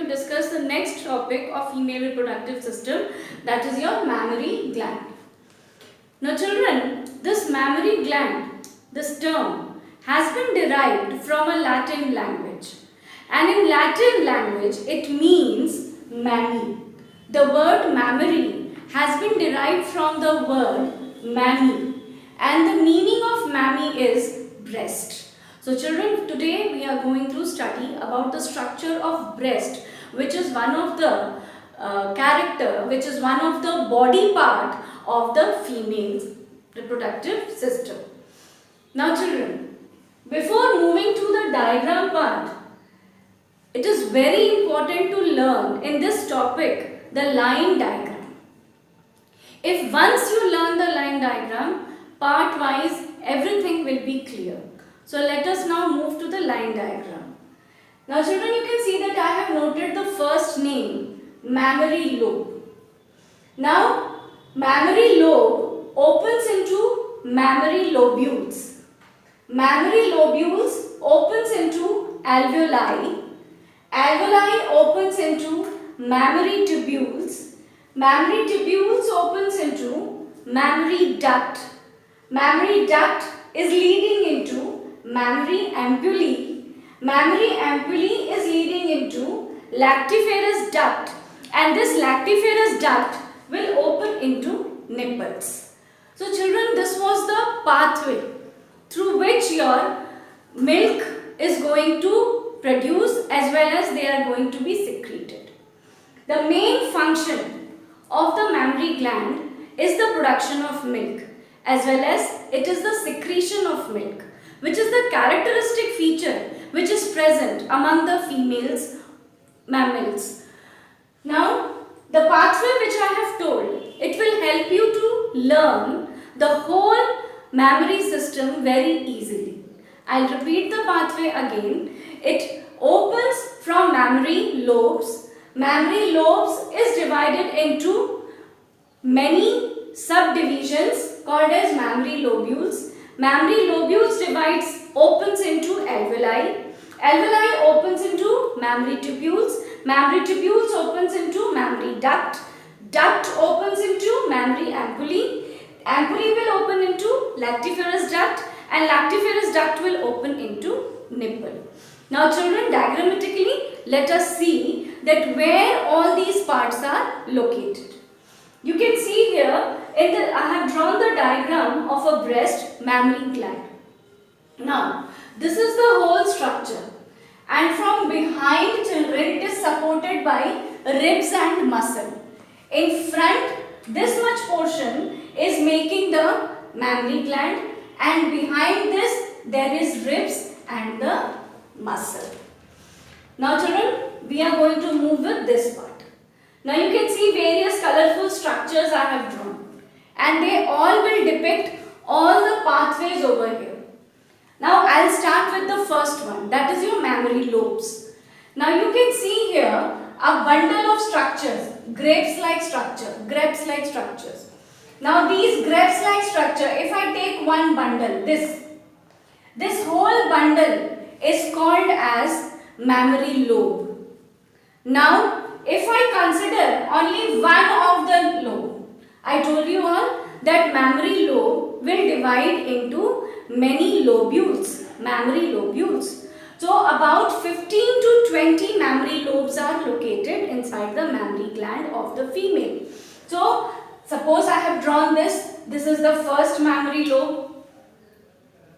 to discuss the next topic of female reproductive system, that is your mammary gland. Now children, this mammary gland, this term has been derived from a Latin language, and in Latin language it means mammy. The word mammary has been derived from the word mammy, and the meaning of mammy is breast. So children, today we are going to study about the structure of breast, which is one of the which is one of the body part of the female's reproductive system. Now children, before moving to the diagram part, it is very important to learn in this topic the line diagram. If once you learn the line diagram, part wise everything will be clear. So let us now move to the line diagram. Now children, you can see that I have noted the first name, mammary lobe. Now mammary lobe opens into mammary lobules. Mammary lobules opens into alveoli. Alveoli opens into mammary tubules. Mammary tubules opens into mammary duct. Mammary duct is leading into mammary ampullae. Mammary ampullae is leading into lactiferous duct, and this lactiferous duct will open into nipples. So children, this was the pathway through which your milk is going to produce as well as they are going to be secreted. The main function of the mammary gland is the production of milk as well as it is the secretion of milk, which is the characteristic feature which is present among the females mammals. Now, the pathway which I have told, it will help you to learn the whole mammary system very easily. I'll repeat the pathway again. It opens from mammary lobes. Mammary lobes is divided into many subdivisions called as mammary lobules. Mammary lobules opens into alveoli. Alveoli opens into mammary tubules. Mammary tubules opens into mammary duct. Duct opens into mammary ampullae. Ampullae will open into lactiferous duct, and lactiferous duct will open into nipple. Now children, diagrammatically let us see that where all these parts are located. You can see here, I have drawn the diagram of a breast mammary gland. Now, this is the whole structure, and from behind children it is supported by ribs and muscle. In front, this much portion is making the mammary gland, and behind this there is ribs and the muscle. Now children, we are going to move with this part. Now you can see various colorful structures I have drawn, and they all will depict all the pathways over here. Now I'll start with the first one, that is your mammary lobes. Now you can see here a bundle of structures, grapes-like structures. Now these grapes-like structure, if I take one bundle, this whole bundle is called as mammary lobe. Now if I consider only one of the lobe, I told you all that mammary lobe will divide into many lobules, mammary lobules. So about 15 to 20 mammary lobes are located inside the mammary gland of the female. So suppose I have drawn this is the first mammary lobe.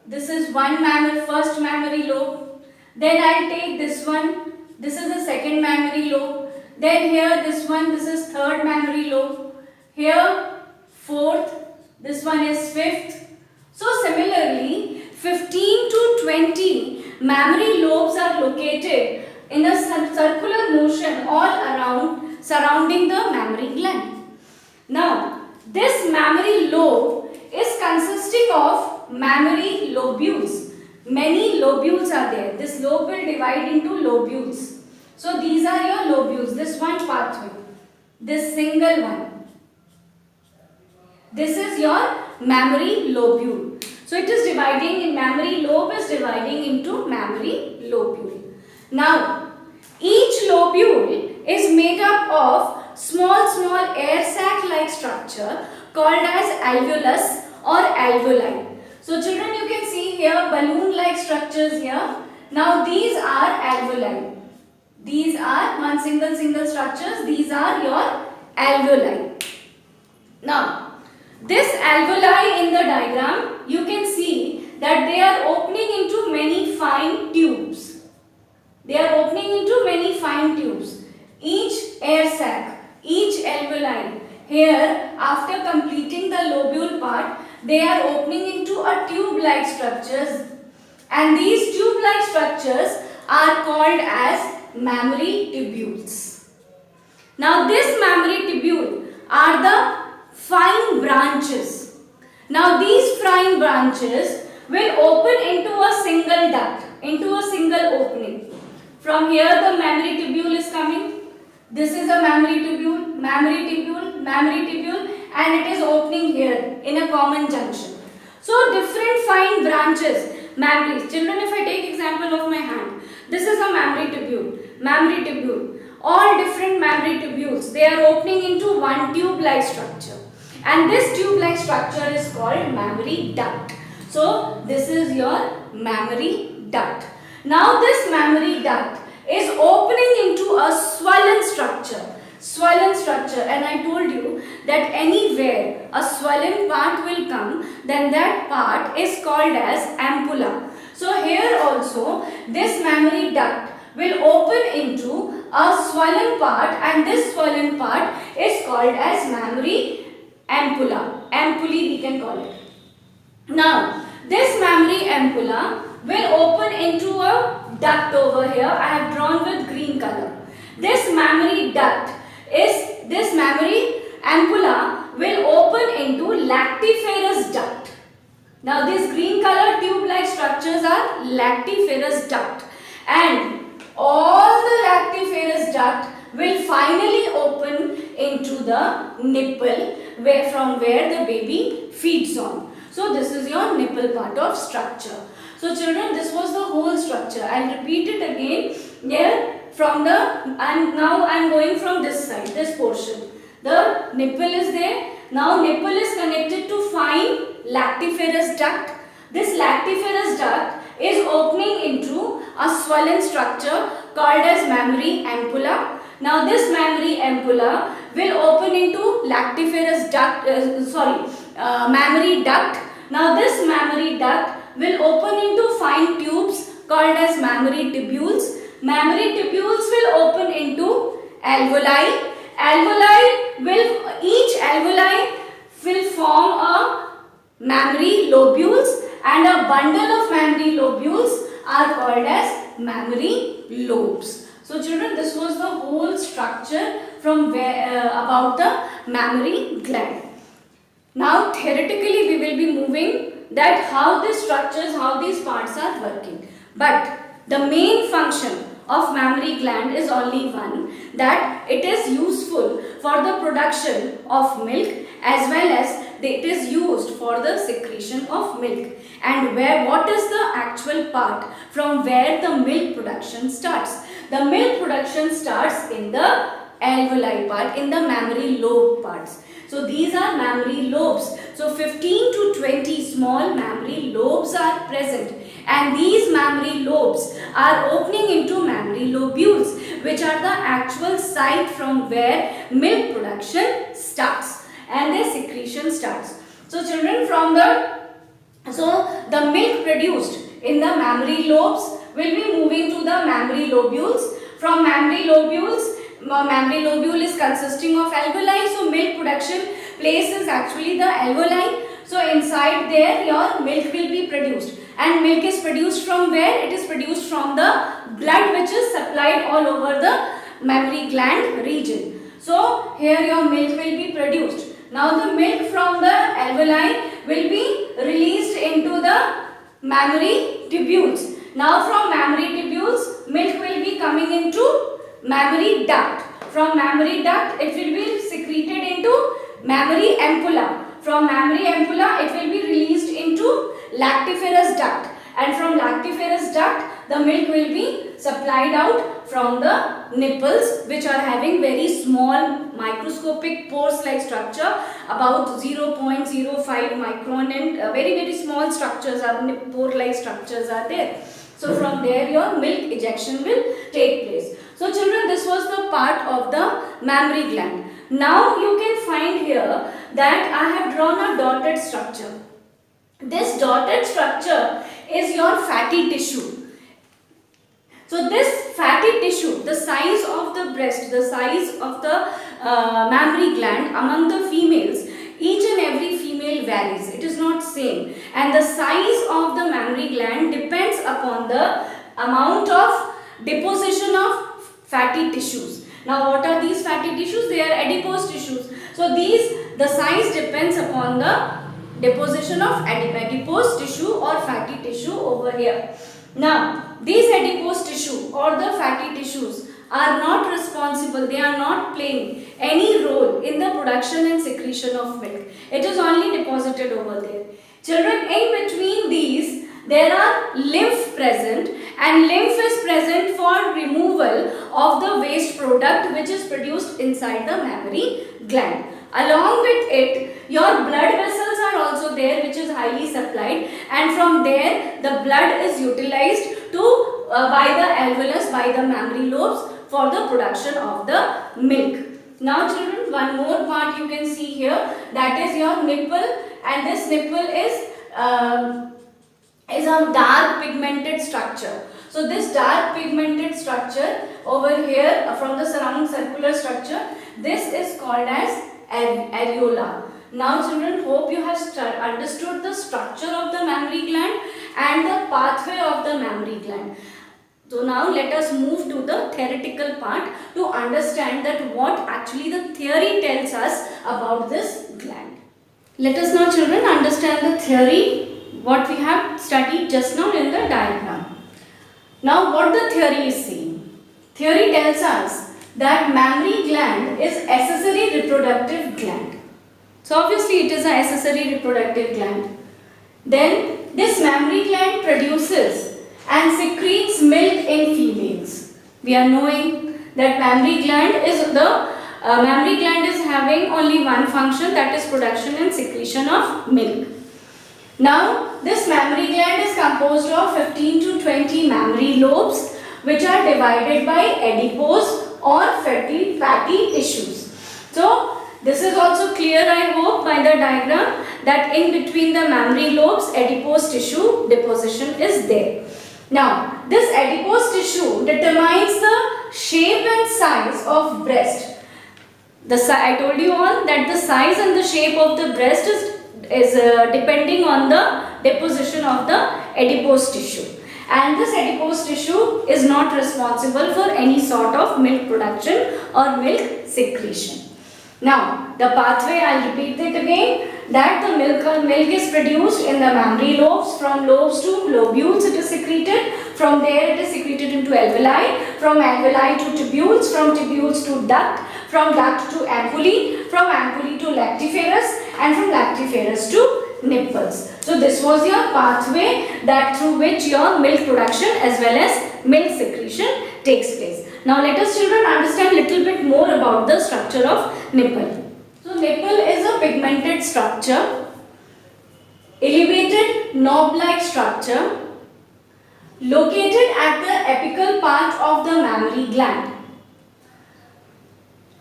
This is first mammary lobe. Then I'll take this one. This is the second mammary lobe. Then here this is third mammary lobe. Here fourth. This one is fifth. So similarly, 15 to 20 mammary lobes are located in a circular motion all around surrounding the mammary gland. Now, this mammary lobe is consisting of mammary lobules. Many lobules are there. This lobe will divide into lobules. So these are your lobules. This one pathway. This single one. This is your mammary lobule. So it is dividing in mammary lobe is dividing into mammary lobule. Now Each lobule is made up of small air sac like structure called as alveolus or alveoli. So children, you can see here balloon like structures here. Now these are alveoli. These are one single structures. These are your alveoli. Now this alveoli in the diagram, you can see that they are opening into many fine tubes. They are opening into many fine tubes. Each air sac, each alveoli, here after completing the lobule part, they are opening into a tube-like structures, and these tube-like structures are called as mammary tubules. Now this mammary tubule are the fine branches. Now these fine branches will open into a single duct, into a single opening. From here the mammary tubule is coming. This is a mammary tubule, mammary tubule, mammary tubule, and it is opening here in a common junction. So different fine branches, mammaries. Children, if I take example of my hand, this is a mammary tubule, mammary tubule. All different mammary tubules, they are opening into one tube-like structure. And this tube-like structure is called mammary duct. So this is your mammary duct. Now this mammary duct is opening into a swollen structure, and I told you that anywhere a swollen part will come, then that part is called as ampulla. So here also this mammary duct will open into a swollen part, and this swollen part is called as mammary ampulla. Ampullae we can call it. Now this mammary ampulla will open into a duct over here. I have drawn with green color. This mammary ampulla will open into lactiferous duct. Now these green color tube like structures are lactiferous duct, and all the lactiferous duct will finally open into the nipple from where the baby feeds on. So this is your nipple part of structure. So children, this was the whole structure. I'll repeat it again. Here from the, now I'm going from this side, this portion. The nipple is there. Now nipple is connected to fine lactiferous duct. This lactiferous duct is opening into a swollen structure called as mammary ampulla. Now this mammary ampulla will open into lactiferous duct, mammary duct. Now this mammary duct will open into fine tubes called as mammary tubules. Mammary tubules will open into alveoli. Each alveoli will form a mammary lobules, and a bundle of mammary lobules are called as mammary lobes. So children, this was the whole structure from where about the mammary gland. Now theoretically we will be moving that how these structures, how these parts are working. But the main function of mammary gland is only one, that it is useful for the production of milk as well as it is used for the secretion of milk. And what is the actual part from where the milk production starts? The milk production starts in the alveoli part, in the mammary lobe parts. So these are mammary lobes. So 15 to 20 small mammary lobes are present, and these mammary lobes are opening into mammary lobules, which are the actual site from where milk production starts and their secretion starts. So children, the milk produced in the mammary lobes will be moving to the mammary lobules. From mammary lobules, mammary lobule is consisting of alveoli, so milk production place is actually the alveoli. So inside there your milk will be produced, and milk is produced from where? It is produced from the blood which is supplied all over the mammary gland region. So here your milk will be produced. Now the milk from the alveoli will be released into the mammary tubules. Now from mammary tubules, milk will be coming into mammary duct. From mammary duct, it will be secreted into mammary ampulla. From mammary ampulla, it will be released into lactiferous duct. And from lactiferous duct, the milk will be supplied out from the nipples, which are having very small microscopic pores like structure, about 0.05 micron, and very small structures are pore like structures are there. So from there your milk ejection will take place. So children, this was the part of the mammary gland. Now you can find here that I have drawn a dotted structure. This dotted structure is your fatty tissue. So this fatty tissue, the size of the breast, the size of the mammary gland among the females, each and every female varies. It is not same. And the size of the mammary gland depends upon the amount of deposition of fatty tissues. Now what are these fatty tissues? They are adipose tissues. So the size depends upon the deposition of adipose tissue or fatty tissue over here. Now these adipose tissue or the fatty tissues are not responsible, they are not playing any role in the production and secretion of milk. It is only deposited over there. Children, in between these there are lymph present, and lymph is present for removal of the waste product which is produced inside the mammary gland. Along with it, your blood vessels are also there, which is highly supplied, and from there the blood is utilized to by the alveolus, by the mammary lobes, for the production of the milk. Now children, one more part you can see here, that is your nipple, and this nipple is a dark pigmented structure. So this dark pigmented structure over here from the surrounding circular structure, this is called as areola. Now children, hope you have understood the structure of the mammary gland and the pathway of the mammary gland. So now let us move to the theoretical part to understand that what actually the theory tells us about this gland. Let us now children understand the theory what we have studied just now in the diagram. Now what the theory is saying? Theory tells us that mammary gland is accessory reproductive gland. So obviously it is an accessory reproductive gland. Then this mammary gland produces and secretes milk in females. We are knowing that mammary gland is having only one function, that is production and secretion of milk. Now this mammary gland is composed of 15 to 20 mammary lobes which are divided by adipose or fatty tissues. So this is also clear, I hope, by the diagram, that in between the mammary lobes adipose tissue deposition is there. Now this adipose tissue determines the shape and size of breast. I told you all that the size and the shape of the breast is depending on the deposition of the adipose tissue, and this adipose tissue is not responsible for any sort of milk production or milk secretion. Now the pathway, I will repeat it again, that the milk is produced in the mammary lobes. From lobes to lobules it is secreted. From there it is secreted into alveoli. From alveoli to tubules. From tubules to duct. From duct to ampullae. From ampullae to lactiferous. And from lactiferous to nipples. So this was your pathway that through which your milk production as well as milk secretion takes place. Now let us children understand little bit more about the structure of nipple. So nipple is a pigmented structure, elevated knob-like structure located at the apical part of the mammary gland.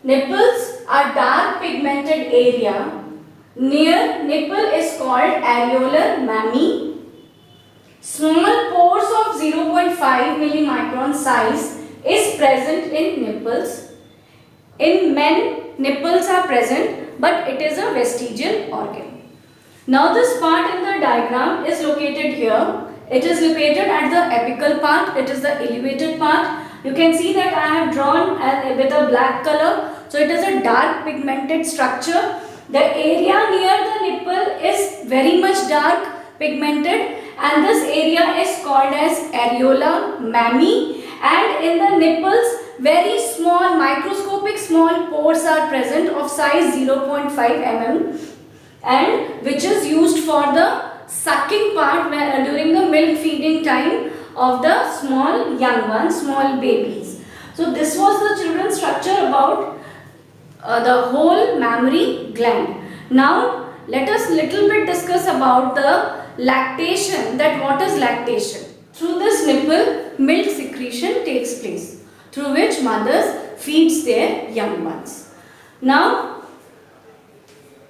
Nipples are dark pigmented area. Near nipple is called areolar mammae. Small pores of 0.5 millimicron size is present in nipples. In men, nipples are present, but it is a vestigial organ. Now this part in the diagram is located here. It is located at the apical part. It is the elevated part. You can see that I have drawn with a black color. So it is a dark pigmented structure. The area near the nipple is very much dark pigmented, and this area is called as areola mammae. And in the nipples, very small microscopic small pores are present of size 0.5 mm, and which is used for the sucking part during the milk feeding time of the small young ones, small babies. So this was the children's structure about the whole mammary gland. Now let us little bit discuss about the lactation, that what is lactation. Through this nipple, milk secretion takes place, through which mothers feeds their young ones. Now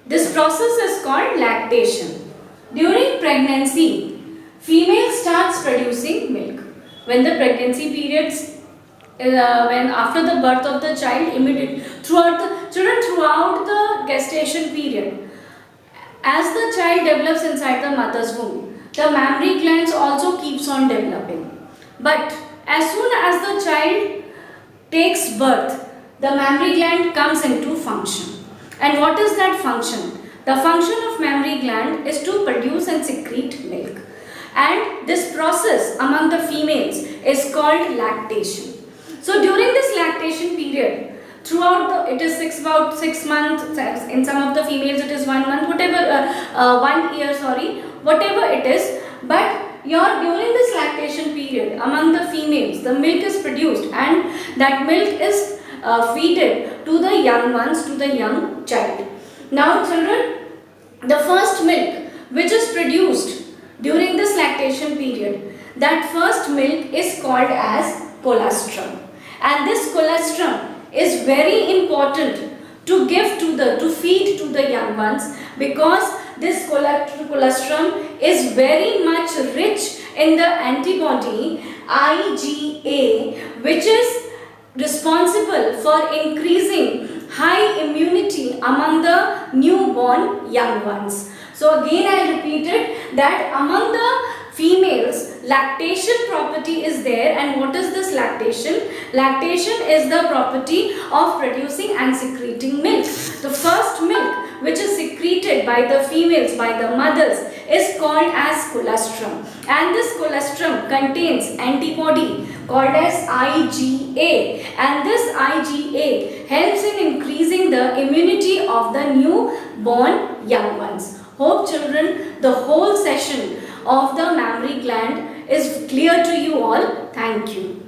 this process is called lactation. During pregnancy, female starts producing milk. When the pregnancy periods, when after the birth of the child, immediate throughout the gestation period, as the child develops inside the mother's womb, the mammary glands also keeps on developing. But as soon as the child takes birth, the mammary gland comes into function. And what is that function? The function of mammary gland is to produce and secrete milk. And this process among the females is called lactation. So during this lactation period, throughout it is about 6 months, in some of the females it is 1 month, whatever, 1 year, whatever it is. But during this lactation period, among the females, the milk is produced and that milk is feeded to the young ones, to the young child. Now children, the first milk which is produced during this lactation period, that first milk is called as colostrum. And this colostrum is very important to give to feed to the young ones, because this colostrum is very much rich in the antibody IgA, which is responsible for increasing high immunity among the newborn young ones. So again I repeat it, that among the females, lactation property is there. And what is this lactation? Lactation is the property of producing and secreting milk. The first milk which is secreted by the females, by the mothers, is called as colostrum. And this colostrum contains antibody called as IgA. And this IgA helps in increasing the immunity of the newborn young ones. Hope children, the whole session of the mammary gland is clear to you all. Thank you.